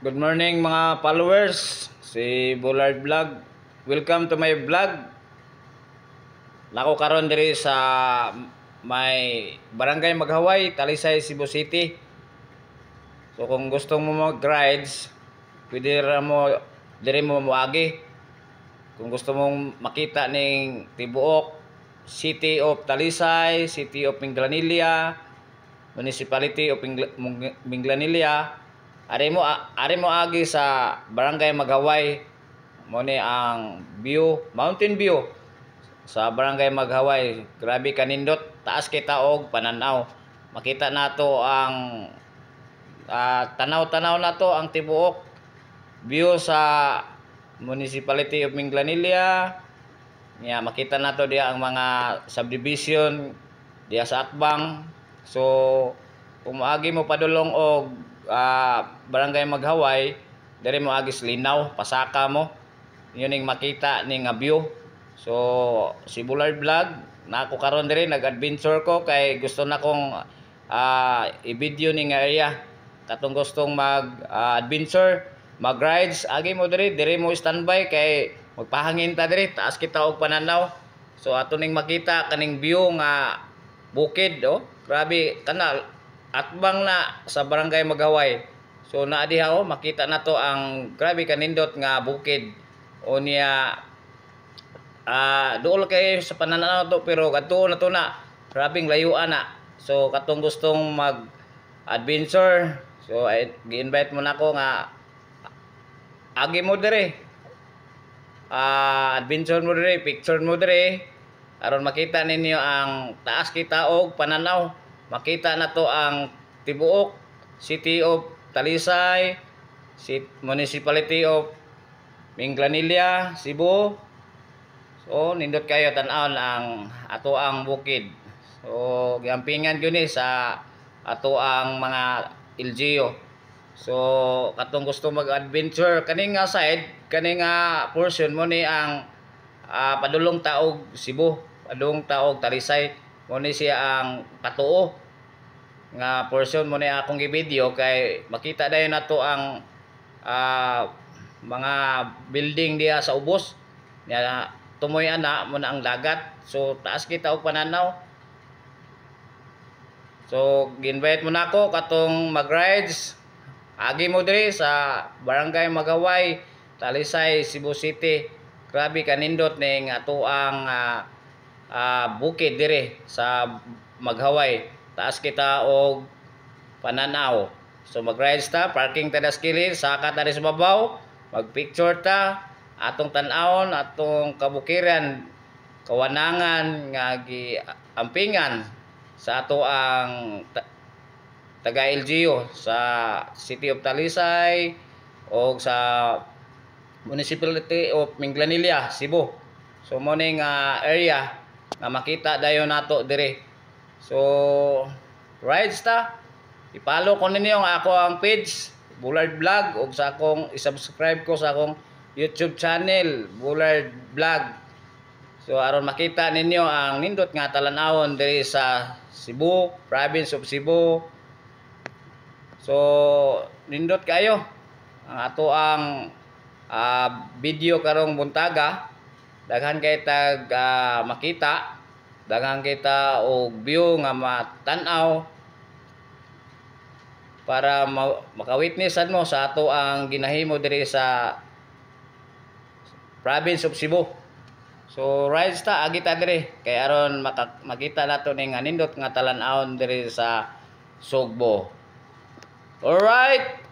Good morning mga followers, si Bullard Vlog. Welcome to my vlog. Nako karon diri sa may Barangay Maghaway, Talisay, Cebu City. So kung gusto mo mag-rides, pwede ra mo diri mo moagi. Kung gusto mong makita ning tibuok City of Talisay, City of Minglanilla, Municipality of Minglanilla, ari mo agi sa Barangay Maghaway. Mo ni ang view, mountain view sa Barangay Maghaway. Grabe kanindot, taas kita og pananaw. Makita nato ang tanaw-tanaw nato ang tibuok view sa Municipality of Minglanilla. Makita nato diya ang mga subdivision diya sa Atbang. So kung moagi mo padulong og Barangay Maghaway, diri mo agis linaw, pasaka mo. Yun ning makita ning view. So si Bullard Vlog, nako karon diri nag-adventure ko kay gusto na kong i-video ning area. Katong gustong mag-adventure, mag-rides, agi mo diri mo standby kay magpahangin ta diri, taas kita og pananaw. So ato ning makita kaning view nga bukid, oh. Grabe kanal Atbang na sa Barangay Maghaway. So naa diha makita nato ang grabe kanindot nga bukid. O niya duol kay sa pananaw to, pero kadto na to na grabing layuan na. So katong gustong mag-adventure, so gi-invite mo nako nga agi mo diri. Adventure mo diri, picture mo diri aron makita ninyo ang taas kita og pananaw. Makita na to ang tibuok City of Talisay, Municipality of Minglanilla, Cebu. So nindot kayo tan-aon ang ato ang bukid. So giampingan gyud ni sa ato ang mga LGU. So katong gusto mag-adventure kaning nga side, kaning nga portion mo ni ang padulong taog Cebu, padulong taog Talisay. Mo ni siya ang patuo nga portion mo ni akong gi-video kay makita dayon nato ang mga building diya sa ubos. Tumoy ana mo na ang dagat. So taas kita og pananaw. So gi-invite mo nako katong mag-rides. Agi mo diri sa Barangay Maghaway, Talisay, Cebu City. Grabe kanindot ning ato ang bukid diri sa Maghaway. Taas kita og pananaw. So mag-rides ta, parking ta das kilid, saka ta sa babaw, mag-picture ta, atong tan-awon, atong kabukiran, kawanangan nga giampingan sa ato ang taga LGU sa City of Talisay o sa Municipality of Minglanilla, Cebu. So mo ning area nga makita dayon nato dire. So rides ta, i-follow ko ninyo ang ako ang page Bullard Vlog ug sa akong i-subscribe ko sa akong YouTube channel Bullard Vlog. So aron makita ninyo ang nindot nga talan-awon diri sa Cebu, province of Cebu. So nindot kayo ang ato ang video karong buntaga. Daghan kay tag makita, daghan kita og view nga matan-aw para makawitnessan mo sa ato ang ginahimo diri sa province of Cebu. So rides ta, agi ta diri kay aron makita nato ning nindot nga talan-awon diri sa Sugbo. Alright.